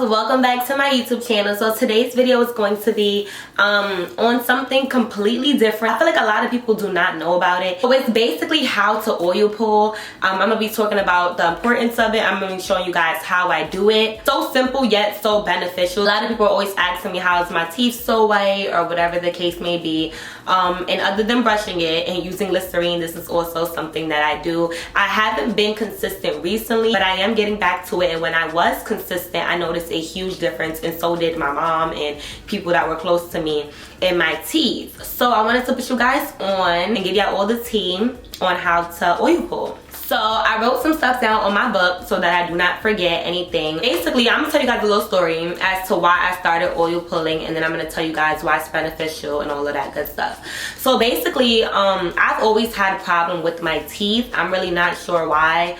Welcome back to my YouTube channel. So today's video is going to be on something completely different. I feel like a lot of people do not know about it. So it's basically how to oil pull. I'm gonna be talking about the importance of it. I'm gonna be showing you guys how I do it. So simple yet so beneficial. A lot of people are always asking me how is my teeth so white or whatever the case may be. And other than brushing it and using Listerine, this is also something that I do. I haven't been consistent recently, but I am getting back to it. And when I was consistent, I noticed a huge difference, and so did my mom and people that were close to me in my teeth. So I wanted to put you guys on and give y'all all the tea on how to oil pull. So I wrote some stuff down on my book so that I do not forget anything. Basically, I'm gonna tell you guys a little story as to why I started oil pulling, and then I'm gonna tell you guys why it's beneficial and all of that good stuff. So basically, I've always had a problem with my teeth. I'm really not sure why.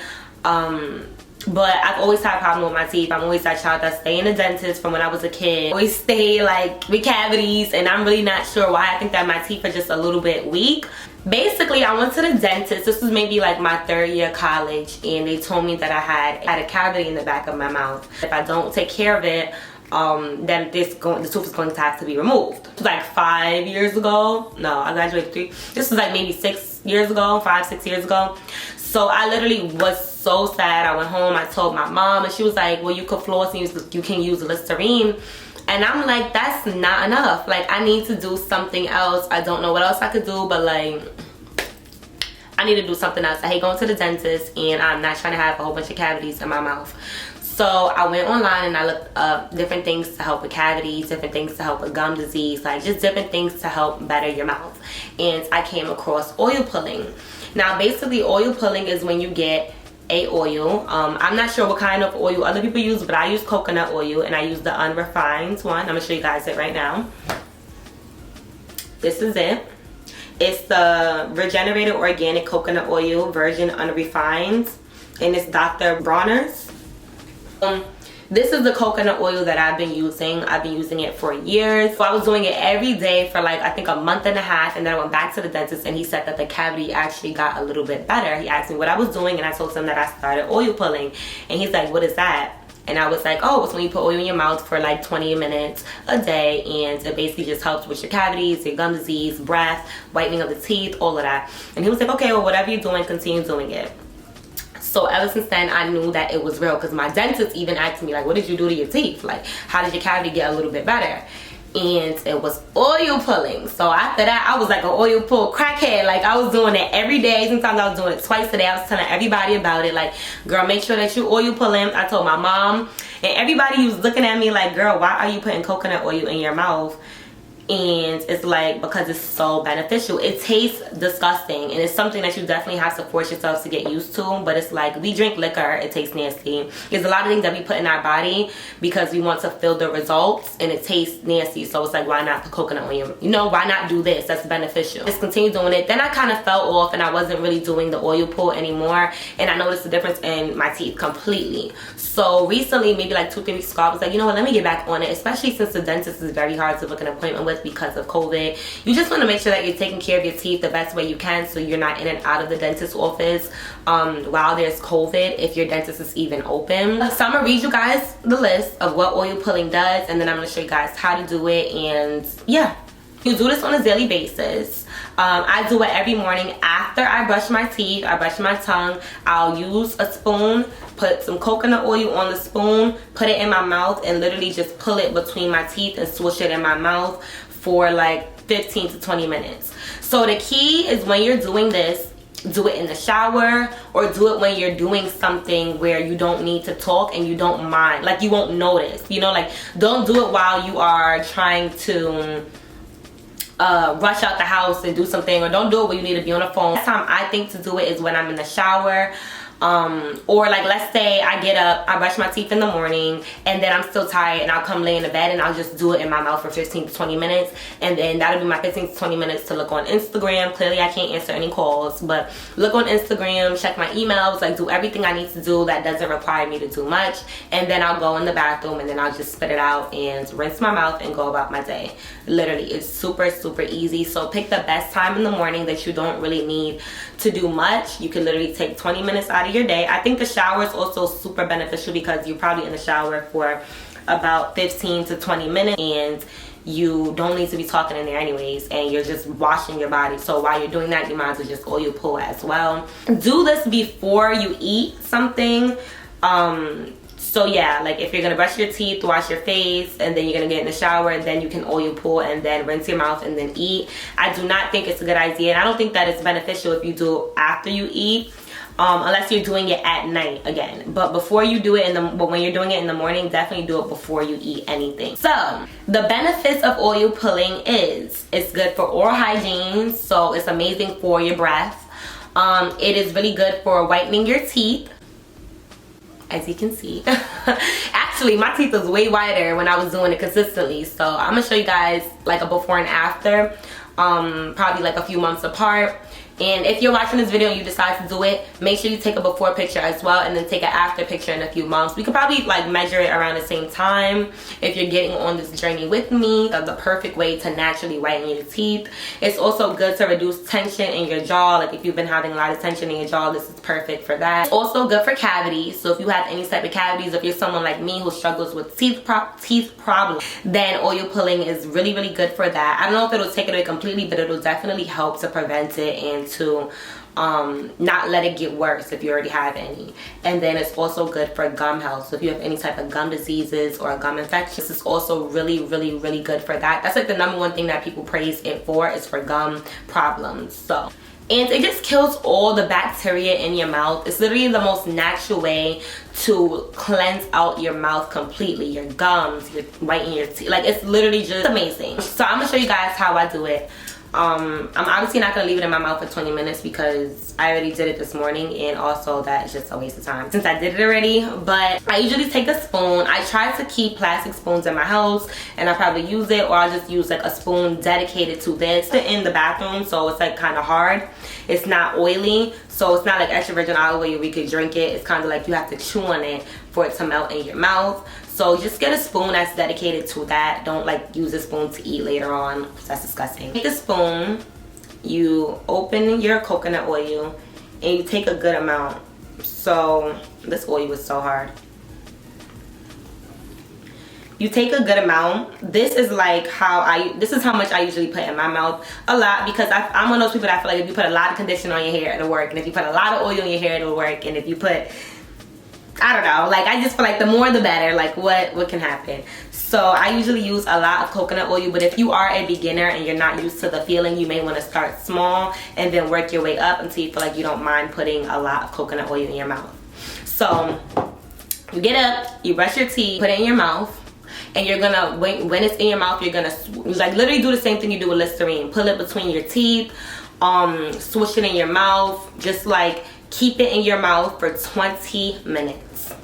But I've always had a problem with my teeth. I'm always that child that stay in the dentist from when I was a kid. Always stay like with cavities, and I'm really not sure why. I think that my teeth are just a little bit weak. Basically, I went to the dentist. This was maybe like my 3rd year of college, and they told me that I had a cavity in the back of my mouth. If I don't take care of it, then the tooth is going to have to be removed. It was like 5 years ago. No, I graduated 3. This was like maybe 6 years ago, 5, 6 years ago. So I literally was so sad. I went home, I told my mom, and she was like, well, you could floss and you can use Listerine. And I'm like, that's not enough. Like, I need to do something else. I don't know what else I could do, but like, I need to do something else. I hate going to the dentist, and I'm not trying to have a whole bunch of cavities in my mouth. So I went online and I looked up different things to help with cavities, different things to help with gum disease, like just different things to help better your mouth. And I came across oil pulling. Now basically, oil pulling is when you get a oil. I'm not sure what kind of oil other people use, but I use coconut oil, and I use the unrefined one. I'm gonna show you guys it right now. This is it. It's the regenerated organic coconut oil version unrefined, and it's Dr. Bronner's. This is the coconut oil that I've been using. I've been using it for years. So I was doing it every day for like, I think a month and a half, and then I went back to the dentist, and he said that the cavity actually got a little bit better. He asked me what I was doing, and I told him that I started oil pulling, and he's like, what is that? And I was like, oh, it's when you put oil in your mouth for like 20 minutes a day, and it basically just helps with your cavities, your gum disease, breath, whitening of the teeth, all of that. And he was like, okay, well, whatever you're doing, continue doing it. So ever since then, I knew that it was real, because my dentist even asked me, like, what did you do to your teeth? Like, how did your cavity get a little bit better? And it was oil pulling. So after that, I was like an oil pull crackhead. Like, I was doing it every day. Sometimes I was doing it twice a day. I was telling everybody about it. Like, girl, make sure that you oil pulling. I told my mom, and everybody was looking at me like, girl, why are you putting coconut oil in your mouth? And it's like, because it's so beneficial. It tastes disgusting, and it's something that you definitely have to force yourself to get used to. But it's like, we drink liquor, it tastes nasty. There's a lot of things that we put in our body because we want to feel the results, and it tastes nasty. So it's like, why not put coconut on your, you know, why not do this? That's beneficial. Just continue doing it. Then I kind of fell off, and I wasn't really doing the oil pull anymore, and I noticed the difference in my teeth completely. So recently, maybe like 2-3 weeks ago, I was like, you know what, let me get back on it, especially since the dentist is very hard to book an appointment with because of COVID. You just want to make sure that you're taking care of your teeth the best way you can, so you're not in and out of the dentist's office while there's COVID, if your dentist is even open. So I'm gonna read you guys the list of what oil pulling does, and then I'm gonna show you guys how to do it. And yeah, you do this on a daily basis. I do it every morning after I brush my teeth. I brush my tongue. I'll use a spoon, put some coconut oil on the spoon, put it in my mouth, and literally just pull it between my teeth and swish it in my mouth for like 15 to 20 minutes. So the key is, when you're doing this, do it in the shower, or do it when you're doing something where you don't need to talk and you don't mind, like you won't notice, you know, like don't do it while you are trying to rush out the house and do something, or don't do it when you need to be on the phone. The time I think to do it is when I'm in the shower. Or like, let's say I get up, I brush my teeth in the morning, and then I'm still tired, and I'll come lay in the bed and I'll just do it in my mouth for 15 to 20 minutes, and then that'll be my 15 to 20 minutes to look on Instagram. Clearly I can't answer any calls, but look on Instagram, check my emails, like do everything I need to do that doesn't require me to do much, and then I'll go in the bathroom and then I'll just spit it out and rinse my mouth and go about my day. Literally, it's super, super easy. So pick the best time in the morning that you don't really need to do much. You can literally take 20 minutes out of your day. I think the shower is also super beneficial because you're probably in the shower for about 15 to 20 minutes and you don't need to be talking in there anyways, and you're just washing your body. So while you're doing that, you might as well just oil pull as well. Do this before you eat something. So yeah, like if you're gonna brush your teeth, wash your face, and then you're gonna get in the shower, then you can oil pull and then rinse your mouth and then eat. I do not think it's a good idea, and I don't think that it's beneficial if you do it after you eat, unless you're doing it at night again. But before you do it but when you're doing it in the morning, definitely do it before you eat anything. So the benefits of oil pulling is it's good for oral hygiene, so it's amazing for your breath. It is really good for whitening your teeth, as you can see. Actually, my teeth was way whiter when I was doing it consistently, so I'm gonna show you guys like a before and after, probably like a few months apart. And if you're watching this video and you decide to do it, make sure you take a before picture as well, and then take an after picture in a few months. We could probably like measure it around the same time if you're getting on this journey with me. That's the perfect way to naturally whiten your teeth. It's also good to reduce tension in your jaw. Like if you've been having a lot of tension in your jaw, this is perfect for that. It's also good for cavities. So if you have any type of cavities, if you're someone like me who struggles with teeth problems, then oil pulling is really, really good for that. I don't know if it'll take it away completely, but it'll definitely help to prevent it and to not let it get worse if you already have any. And then it's also good for gum health. So if you have any type of gum diseases or gum infections, this is also really, really, really good for that. That's like the number one thing that people praise it for, is for gum problems. So, and it just kills all the bacteria in your mouth. It's literally the most natural way to cleanse out your mouth completely, your gums, your whitening your teeth. Like it's literally just amazing. So I'm gonna show you guys how I do it. I'm obviously not gonna leave it in my mouth for 20 minutes because I already did it this morning, and also that's just a waste of time since I did it already. But I usually take a spoon. I try to keep plastic spoons in my house, and I probably use it, or I'll just use like a spoon dedicated to this in the bathroom, so it's like kind of hard. It's not oily, so it's not like extra virgin olive oil where you could drink it. It's kind of like you have to chew on it for it to melt in your mouth. So just get a spoon that's dedicated to that. Don't like use a spoon to eat later on, because that's disgusting. Take a spoon, you open your coconut oil, and you take a good amount. So this oil was so hard. You take a good amount. This is like this is how much I usually put in my mouth. A lot, because I'm one of those people that feel like if you put a lot of conditioner on your hair, it'll work. And if you put a lot of oil on your hair, it'll work. And if you put, I don't know, like I just feel like the more the better. Like what can happen? So I usually use a lot of coconut oil, but if you are a beginner and you're not used to the feeling, you may want to start small and then work your way up until you feel like you don't mind putting a lot of coconut oil in your mouth. So you get up, you brush your teeth, put it in your mouth, and you're gonna, when it's in your mouth, you're gonna like literally do the same thing you do with Listerine. Pull it between your teeth, swish it in your mouth, just like keep it in your mouth for 20 minutes.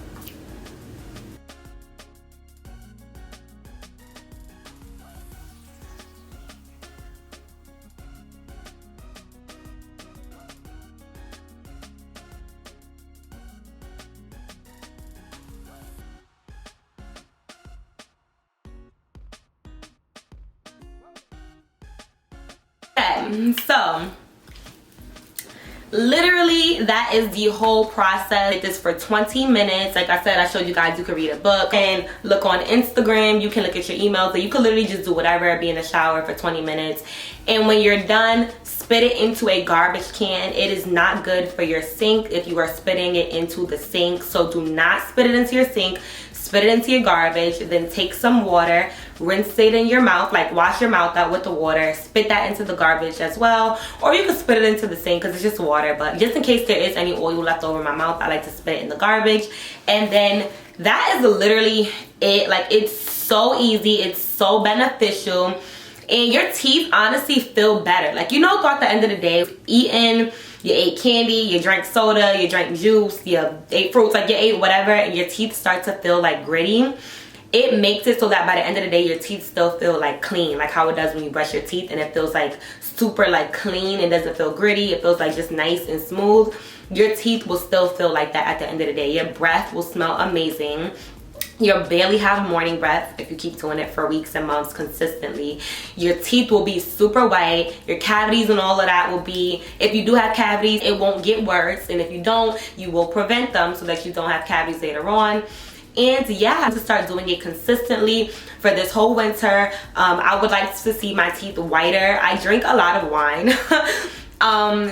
So literally that is the whole process. Did this for 20 minutes. Like I said, I showed you guys you could read a book and look on Instagram, you can look at your emails, but you could literally just do whatever, be in the shower for 20 minutes, and when you're done, spit it into a garbage can. It is not good for your sink if you are spitting it into the sink, so do not spit it into your sink. Spit it into your garbage, then take some water, rinse it in your mouth, like wash your mouth out with the water, spit that into the garbage as well, or you can spit it into the sink because it's just water. But just in case there is any oil left over my mouth, I like to spit it in the garbage. And then that is literally it. Like, it's so easy, it's so beneficial, and your teeth honestly feel better. Like, you know, throughout the end of the day, eating, you ate candy, you drank soda, you drank juice, you ate fruits, like you ate whatever, and your teeth start to feel like gritty, it makes it so that by the end of the day your teeth still feel like clean, like how it does when you brush your teeth, and it feels like super like clean. It doesn't feel gritty, it feels like just nice and smooth. Your teeth will still feel like that at the end of the day. Your breath will smell amazing. You'll barely have morning breath if you keep doing it for weeks and months consistently. Your teeth will be super white. Your cavities and all of that will be, if you do have cavities, it won't get worse, and if you don't, you will prevent them so that you don't have cavities later on. And yeah, I have to start doing it consistently for this whole winter. I would like to see my teeth whiter. I drink a lot of wine.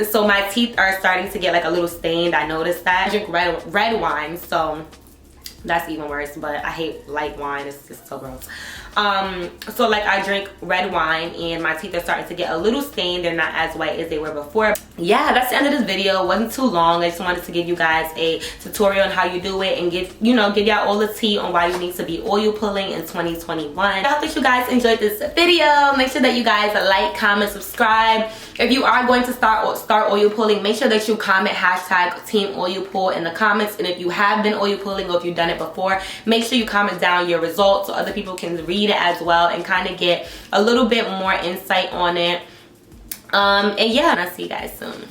So my teeth are starting to get like a little stained. I noticed that. I drink red wine, so that's even worse, but I hate light wine. It's just so gross. So like I drink red wine and my teeth are starting to get a little stained. They're not as white as they were before. Yeah, that's the end of this video. It wasn't too long. I just wanted to give you guys a tutorial on how you do it and give y'all all the tea on why you need to be oil pulling in 2021. I hope that you guys enjoyed this video. Make sure that you guys like, comment, subscribe. If you are going to start oil pulling, make sure that you comment hashtag team oil pull in the comments. And if you have been oil pulling or if you've done it before, make sure you comment down your results so other people can read it as well and kind of get a little bit more insight on it. And yeah, I'll see you guys soon.